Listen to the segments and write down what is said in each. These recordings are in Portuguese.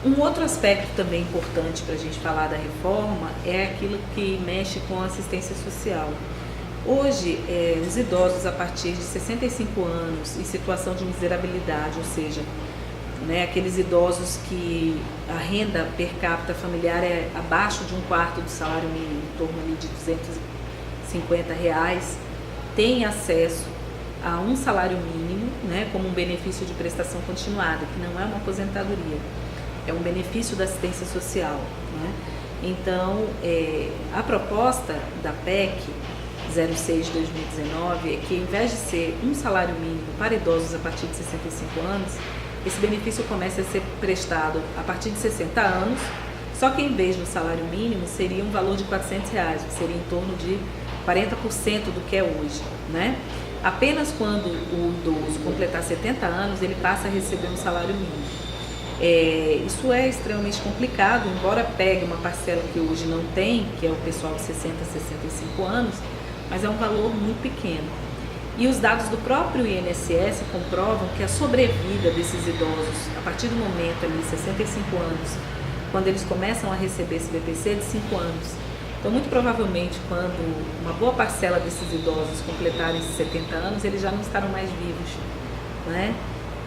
Um outro aspecto também importante para a gente falar da reforma é aquilo que mexe com a assistência social. Hoje, os idosos a partir de 65 anos em situação de miserabilidade, ou seja, né, aqueles idosos que a renda per capita familiar é abaixo de um quarto do salário mínimo, em torno ali de R$ 250, têm acesso a um salário mínimo, né, como um benefício de prestação continuada, que não é uma aposentadoria, é um benefício da assistência social, né? Então, a proposta da PEC 06 de 2019 é que, ao invés de ser um salário mínimo para idosos a partir de 65 anos, esse benefício começa a ser prestado a partir de 60 anos, só que em vez do salário mínimo seria um valor de R$ 400, que seria em torno de 40% do que é hoje, né? Apenas quando o idoso completar 70 anos, ele passa a receber um salário mínimo. Isso é extremamente complicado, embora pegue uma parcela que hoje não tem, que é o pessoal de 60 a 65 anos, mas é um valor muito pequeno. E os dados do próprio INSS comprovam que a sobrevida desses idosos, a partir do momento ali, 65 anos, quando eles começam a receber esse BPC, é de 5 anos. Então, muito provavelmente, quando uma boa parcela desses idosos completarem esses 70 anos, eles já não estarão mais vivos, né?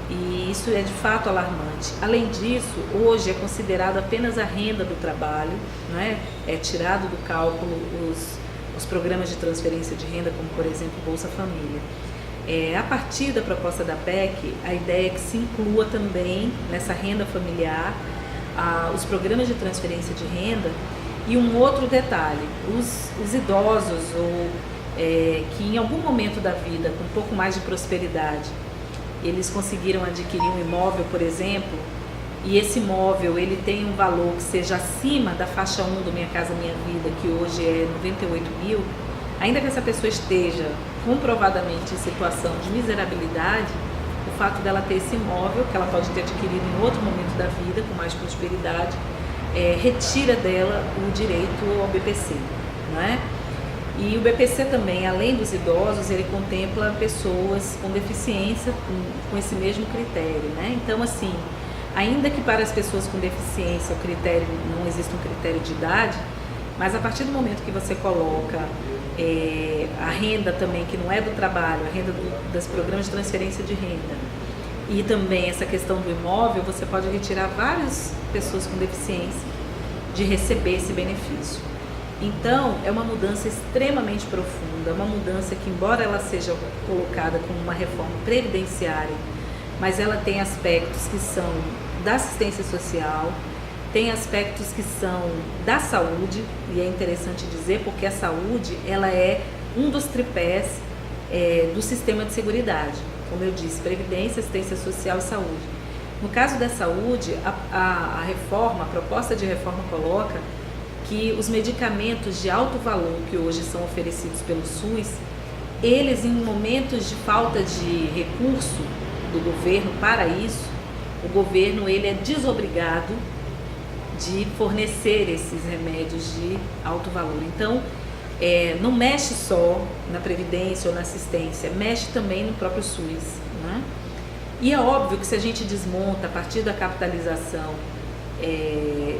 E isso é de fato alarmante. Além disso, hoje é considerado apenas a renda do trabalho, né? É tirado do cálculo os programas de transferência de renda, como por exemplo Bolsa Família. A partir da proposta da PEC, a ideia é que se inclua também nessa renda familiar os programas de transferência de renda. E um outro detalhe, os idosos que em algum momento da vida, com um pouco mais de prosperidade, eles conseguiram adquirir um imóvel, por exemplo, e esse imóvel ele tem um valor que seja acima da faixa 1 do Minha Casa Minha Vida, que hoje é 98 mil, ainda que essa pessoa esteja comprovadamente em situação de miserabilidade, o fato dela ter esse imóvel, que ela pode ter adquirido em outro momento da vida, com mais prosperidade, retira dela o direito ao BPC, não é? E o BPC também, além dos idosos, ele contempla pessoas com deficiência com esse mesmo critério, né? Então, assim, ainda que para as pessoas com deficiência o critério não exista um critério de idade, mas a partir do momento que você coloca a renda também, que não é do trabalho, a renda dos programas de transferência de renda, e também essa questão do imóvel, você pode retirar várias pessoas com deficiência de receber esse benefício. Então, é uma mudança extremamente profunda, uma mudança que, embora ela seja colocada como uma reforma previdenciária, mas ela tem aspectos que são da assistência social, tem aspectos que são da saúde, e é interessante dizer porque a saúde ela é um dos tripés do sistema de seguridade, como eu disse, previdência, assistência social e saúde. No caso da saúde, a reforma, a proposta de reforma coloca que os medicamentos de alto valor que hoje são oferecidos pelo SUS, eles em momentos de falta de recurso do governo para isso, o governo ele é desobrigado de fornecer esses remédios de alto valor. Então, não mexe só na previdência ou na assistência, mexe também no próprio SUS, né? E é óbvio que se a gente desmonta a partir da capitalização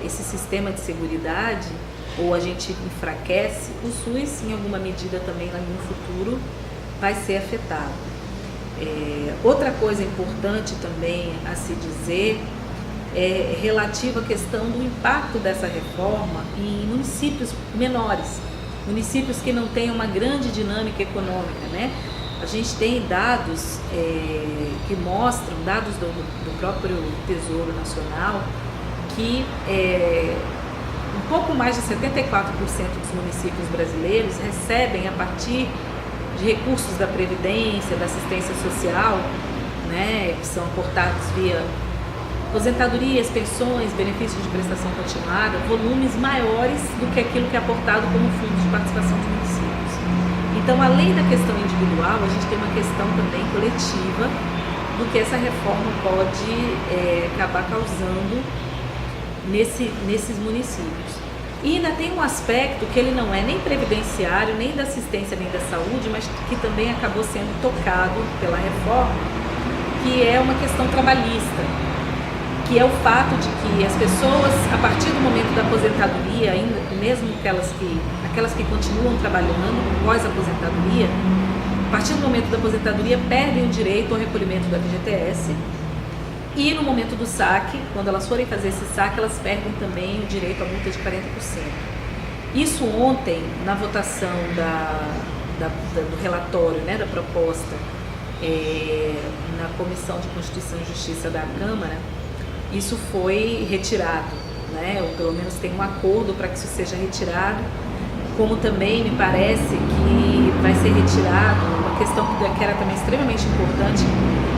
esse sistema de seguridade, ou a gente enfraquece, o SUS, em alguma medida também lá no futuro, vai ser afetado. Outra coisa importante também a se dizer é relativa à questão do impacto dessa reforma em municípios menores, municípios que não têm uma grande dinâmica econômica, né? A gente tem dados que mostram, dados do próprio Tesouro Nacional, que um pouco mais de 74% dos municípios brasileiros recebem a partir de recursos da Previdência, da assistência social, né, que são aportados via aposentadorias, pensões, benefícios de prestação continuada, volumes maiores do que aquilo que é aportado como fundo de participação dos municípios. Então, além da questão individual, a gente tem uma questão também coletiva do que essa reforma pode acabar causando nesses municípios. E ainda tem um aspecto que ele não é nem previdenciário, nem da assistência, nem da saúde, mas que também acabou sendo tocado pela reforma, que é uma questão trabalhista, que é o fato de que as pessoas, a partir do momento da aposentadoria, ainda mesmo aquelas que continuam trabalhando pós-aposentadoria, a partir do momento da aposentadoria perdem o direito ao recolhimento do FGTS, e no momento do saque, quando elas forem fazer esse saque, elas perdem também o direito à multa de 40%. Isso ontem, na votação do relatório, né, da proposta, na Comissão de Constituição e Justiça da Câmara, isso foi retirado, né, ou pelo menos tem um acordo para que isso seja retirado, como também me parece que vai ser retirado uma questão que era também extremamente importante,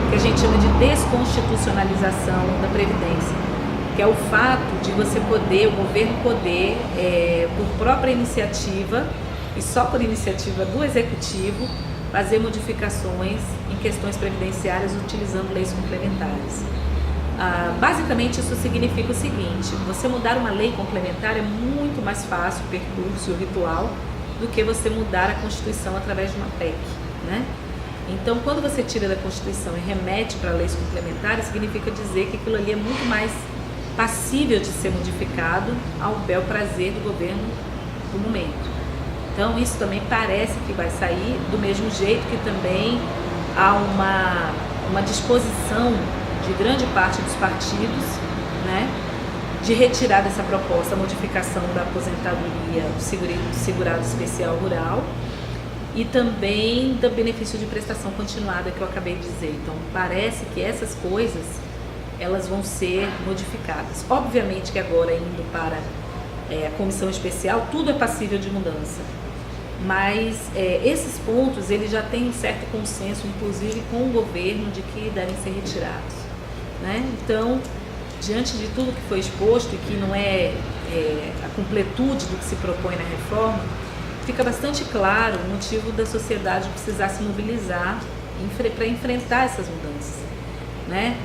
que a gente chama de desconstitucionalização da Previdência, que é o fato de você poder, o governo poder, por própria iniciativa e só por iniciativa do Executivo, fazer modificações em questões previdenciárias utilizando leis complementares. Basicamente isso significa o seguinte: você mudar uma lei complementar é muito mais fácil o percurso e o ritual do que você mudar a Constituição através de uma PEC, né? Então, quando você tira da Constituição e remete para leis complementares, significa dizer que aquilo ali é muito mais passível de ser modificado ao bel prazer do governo do momento. Então, isso também parece que vai sair, do mesmo jeito que também há uma disposição de grande parte dos partidos, né, de retirar dessa proposta a modificação da aposentadoria do segurado especial rural e também do benefício de prestação continuada que eu acabei de dizer. Então, parece que essas coisas, elas vão ser modificadas. Obviamente que agora, indo para a comissão especial, tudo é passível de mudança. Mas esses pontos, eles já têm um certo consenso, inclusive com o governo, de que devem ser retirados, né? Então, diante de tudo que foi exposto e que não é a completude do que se propõe na reforma, fica bastante claro o motivo da sociedade precisar se mobilizar para enfrentar essas mudanças, né?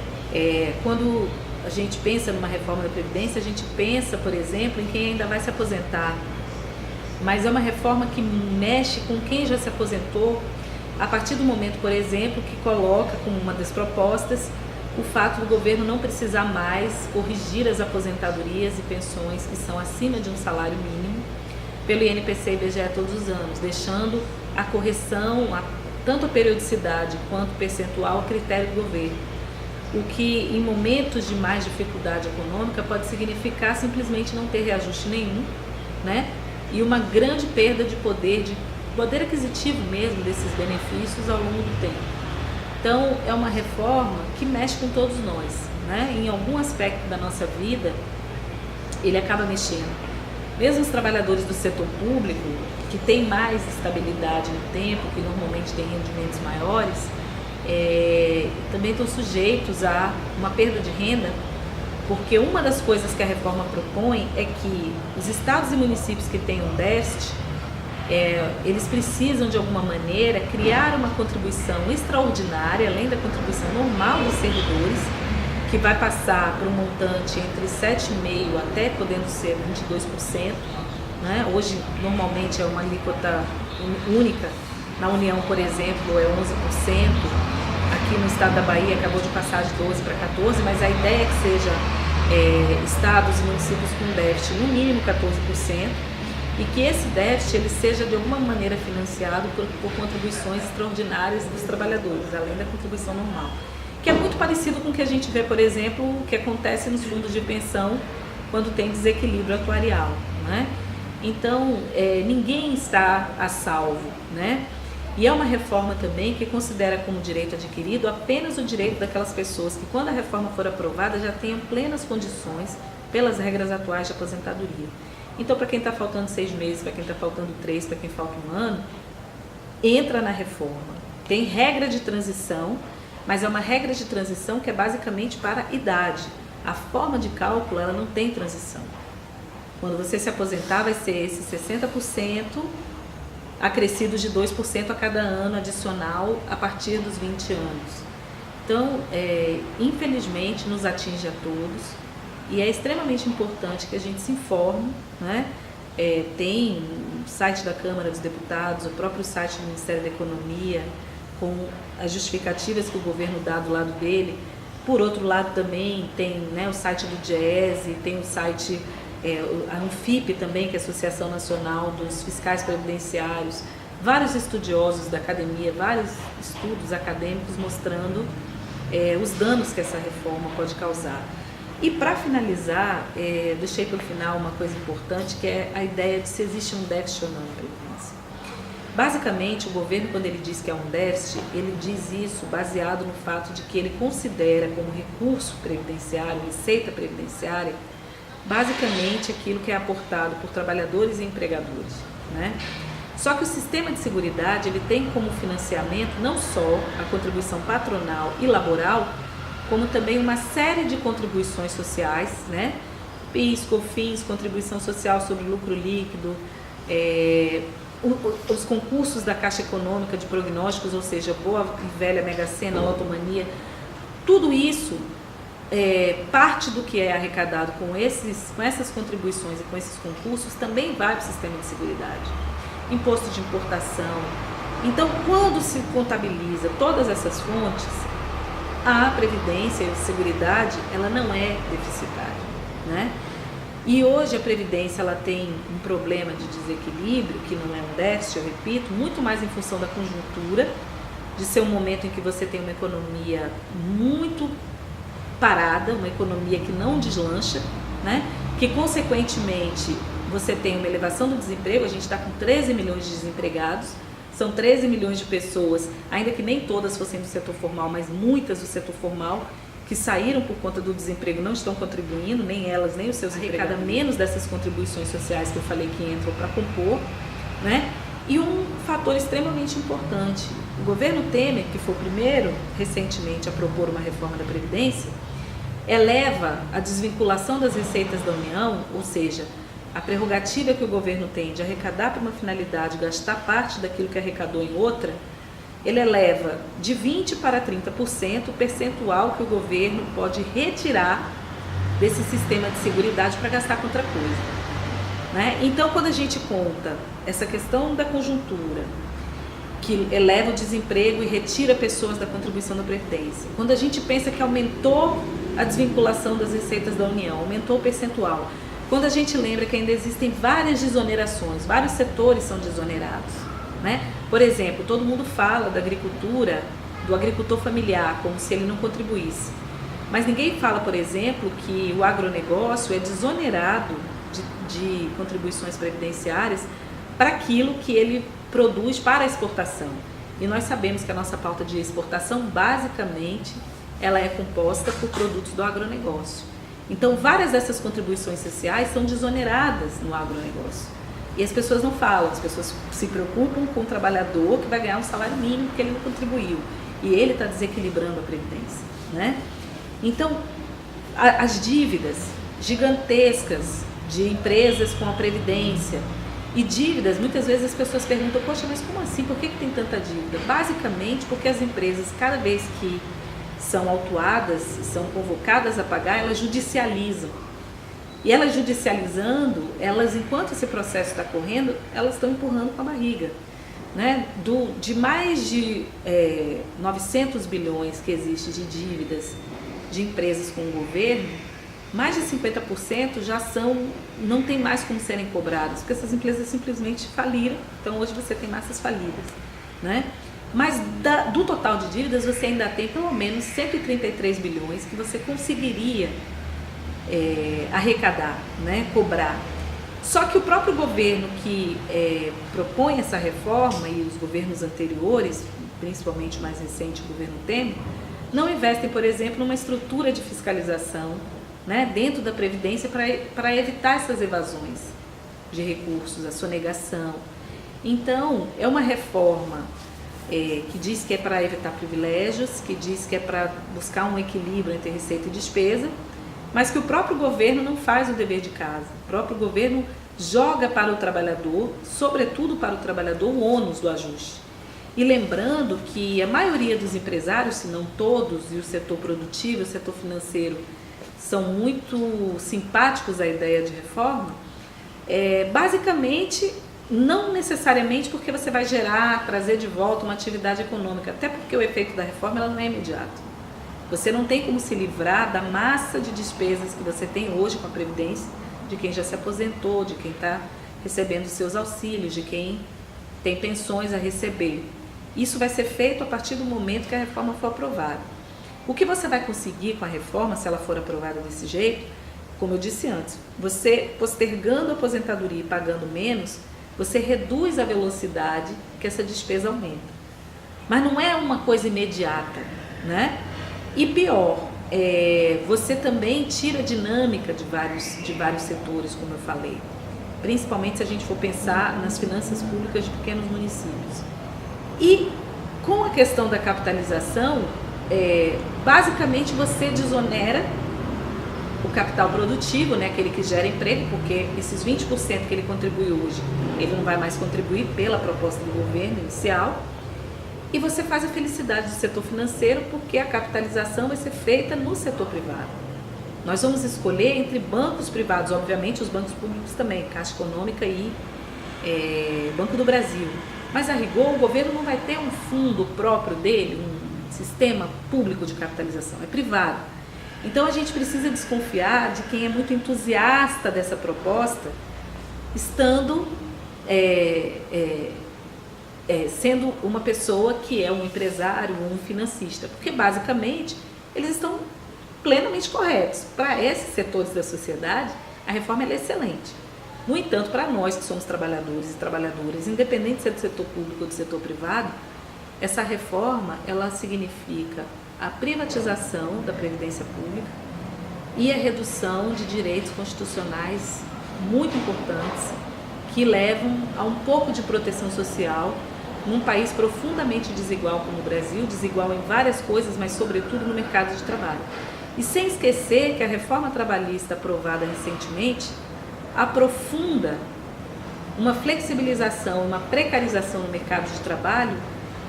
Quando a gente pensa numa reforma da Previdência, a gente pensa, por exemplo, em quem ainda vai se aposentar, mas é uma reforma que mexe com quem já se aposentou a partir do momento, por exemplo, que coloca como uma das propostas o fato do governo não precisar mais corrigir as aposentadorias e pensões que são acima de um salário mínimo pelo INPC e IBGE todos os anos, deixando a correção, tanto a periodicidade quanto o percentual, a critério do governo. O que, em momentos de mais dificuldade econômica, pode significar simplesmente não ter reajuste nenhum, né? E uma grande perda de poder aquisitivo mesmo desses benefícios ao longo do tempo. Então, é uma reforma que mexe com todos nós, né? Em algum aspecto da nossa vida, ele acaba mexendo. Mesmo os trabalhadores do setor público, que têm mais estabilidade no tempo, que normalmente têm rendimentos maiores, também estão sujeitos a uma perda de renda, porque uma das coisas que a reforma propõe é que os estados e municípios que têm um déficit, eles precisam de alguma maneira criar uma contribuição extraordinária, além da contribuição normal dos servidores, que vai passar por um montante entre 7,5% até podendo ser 22%, né? Hoje normalmente é uma alíquota única, na União, por exemplo, é 11%, aqui no estado da Bahia acabou de passar de 12% para 14%, mas a ideia é que seja estados e municípios com déficit no mínimo 14%, e que esse déficit ele seja de alguma maneira financiado por contribuições extraordinárias dos trabalhadores, além da contribuição normal, que é muito parecido com o que a gente vê, por exemplo, o que acontece nos fundos de pensão quando tem desequilíbrio atuarial, né? Então, ninguém está a salvo, né? E é uma reforma também que considera como direito adquirido apenas o direito daquelas pessoas que, quando a reforma for aprovada, já tenham plenas condições pelas regras atuais de aposentadoria. Então, para quem está faltando 6 meses, para quem está faltando 3, para quem falta 1 ano, entra na reforma. Tem regra de transição, mas é uma regra de transição que é basicamente para a idade. A forma de cálculo, ela não tem transição. Quando você se aposentar, vai ser esse 60% acrescidos de 2% a cada ano adicional a partir dos 20 anos. Então, infelizmente, nos atinge a todos e é extremamente importante que a gente se informe, né? Tem o site da Câmara dos Deputados, o próprio site do Ministério da Economia, com as justificativas que o governo dá do lado dele, Por outro lado também tem, né, o site do Diese, tem o site, a Anfip também, que é a Associação Nacional dos Fiscais Previdenciários, vários estudiosos da academia, vários estudos acadêmicos mostrando os danos que essa reforma pode causar. E para finalizar, deixei para o final uma coisa importante, que é a ideia de se existe um déficit ou não na Previdência. Basicamente, o governo, quando ele diz que é um déficit, ele diz isso baseado no fato de que ele considera como recurso previdenciário, receita previdenciária, basicamente aquilo que é aportado por trabalhadores e empregadores, né? Só que o sistema de seguridade, ele tem como financiamento não só a contribuição patronal e laboral, como também uma série de contribuições sociais, né? PIS, COFINS, contribuição social sobre lucro líquido, os concursos da Caixa Econômica de prognósticos, ou seja, boa e velha Mega Sena, lotomania, tudo isso, parte do que é arrecadado com essas contribuições e com esses concursos também vai para o sistema de seguridade. Imposto de importação. Então, quando se contabiliza todas essas fontes, a Previdência e a Seguridade, ela não é deficitária, né? E hoje a Previdência, ela tem um problema de desequilíbrio, que não é um déficit, eu repito, muito mais em função da conjuntura, de ser um momento em que você tem uma economia muito parada, uma economia que não deslancha, né? Que consequentemente você tem uma elevação do desemprego, a gente está com 13 milhões de desempregados, são 13 milhões de pessoas, ainda que nem todas fossem do setor formal, mas muitas do setor formal, que saíram por conta do desemprego, não estão contribuindo, nem elas, nem os seus empregados, menos dessas contribuições sociais que eu falei que entram para compor, né? E um fator extremamente importante, o governo Temer, que foi o primeiro recentemente a propor uma reforma da Previdência, eleva a desvinculação das receitas da União, ou seja, a prerrogativa que o governo tem de arrecadar para uma finalidade, gastar parte daquilo que arrecadou em outra, ele eleva de 20% para 30% o percentual que o governo pode retirar desse sistema de seguridade para gastar com outra coisa, né? Então, quando a gente conta essa questão da conjuntura, que eleva o desemprego e retira pessoas da contribuição da Previdência, quando a gente pensa que aumentou a desvinculação das receitas da União, aumentou o percentual, quando a gente lembra que ainda existem várias desonerações, vários setores são desonerados, né? Por exemplo, todo mundo fala da agricultura, do agricultor familiar, como se ele não contribuísse. Mas ninguém fala, por exemplo, que o agronegócio é desonerado de contribuições previdenciárias para aquilo que ele produz para a exportação. E nós sabemos que a nossa pauta de exportação, basicamente, ela é composta por produtos do agronegócio. Então, várias dessas contribuições sociais são desoneradas no agronegócio. E as pessoas não falam, as pessoas se preocupam com o trabalhador que vai ganhar um salário mínimo porque ele não contribuiu. E ele está desequilibrando a Previdência, né? Então, as dívidas gigantescas de empresas com a Previdência e dívidas, muitas vezes as pessoas perguntam, poxa, mas como assim? Por que tem tanta dívida? Basicamente porque as empresas, cada vez que são autuadas, são convocadas a pagar, elas judicializam. E elas judicializando, elas, enquanto esse processo está correndo, elas estão empurrando com a barriga, né? De mais de 900 bilhões que existe de dívidas de empresas com o governo, mais de 50% já não tem mais como serem cobradas, porque essas empresas simplesmente faliram. Então hoje você tem massas falidas, né? Mas do total de dívidas você ainda tem pelo menos 133 bilhões que você conseguiria arrecadar, né? Cobrar. Só que o próprio governo que propõe essa reforma e os governos anteriores, principalmente o mais recente, o governo Temer, não investem, por exemplo, numa estrutura de fiscalização, né, dentro da Previdência para evitar essas evasões de recursos, a sonegação. Então, é uma reforma que diz que é para evitar privilégios, que diz que é para buscar um equilíbrio entre receita e despesa, mas que o próprio governo não faz o dever de casa. O próprio governo joga para o trabalhador, sobretudo para o trabalhador, o ônus do ajuste. E lembrando que a maioria dos empresários, se não todos, e o setor produtivo, o setor financeiro, são muito simpáticos à ideia de reforma, basicamente, não necessariamente porque você vai trazer de volta uma atividade econômica, até porque o efeito da reforma ela não é imediato. Você não tem como se livrar da massa de despesas que você tem hoje com a Previdência, de quem já se aposentou, de quem está recebendo seus auxílios, de quem tem pensões a receber. Isso vai ser feito a partir do momento que a reforma for aprovada. O que você vai conseguir com a reforma, se ela for aprovada desse jeito, como eu disse antes, você postergando a aposentadoria e pagando menos, você reduz a velocidade que essa despesa aumenta. Mas não é uma coisa imediata, né? E pior, você também tira a dinâmica de vários setores, como eu falei. Principalmente se a gente for pensar nas finanças públicas de pequenos municípios. E com a questão da capitalização, basicamente você desonera o capital produtivo, né, aquele que gera emprego, porque esses 20% que ele contribui hoje, ele não vai mais contribuir pela proposta do governo inicial, e você faz a felicidade do setor financeiro, porque a capitalização vai ser feita no setor privado. Nós vamos escolher entre bancos privados, obviamente os bancos públicos também, Caixa Econômica e Banco do Brasil. Mas a rigor, o governo não vai ter um fundo próprio dele, um sistema público de capitalização, é privado. Então a gente precisa desconfiar de quem é muito entusiasta dessa proposta, estando sendo uma pessoa que é um empresário ou um financista, porque basicamente eles estão plenamente corretos. Para esses setores da sociedade, a reforma é excelente. No entanto, para nós que somos trabalhadores e trabalhadoras, independente se é do setor público ou do setor privado, essa reforma ela significa a privatização da Previdência Pública e a redução de direitos constitucionais muito importantes que levam a um pouco de proteção social num país profundamente desigual como o Brasil, desigual em várias coisas, mas sobretudo no mercado de trabalho. E sem esquecer que a reforma trabalhista aprovada recentemente aprofunda uma flexibilização, uma precarização no mercado de trabalho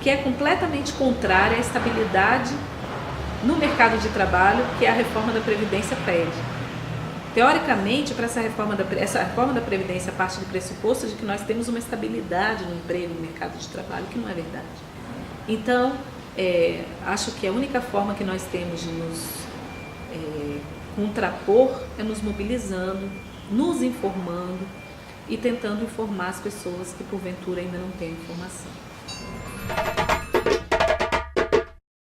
que é completamente contrária à estabilidade no mercado de trabalho que a reforma da Previdência pede. Teoricamente, para essa reforma da Previdência parte do pressuposto de que nós temos uma estabilidade no emprego, no mercado de trabalho, que não é verdade. Então, acho que a única forma que nós temos de nos contrapor é nos mobilizando, nos informando e tentando informar as pessoas que porventura ainda não têm informação.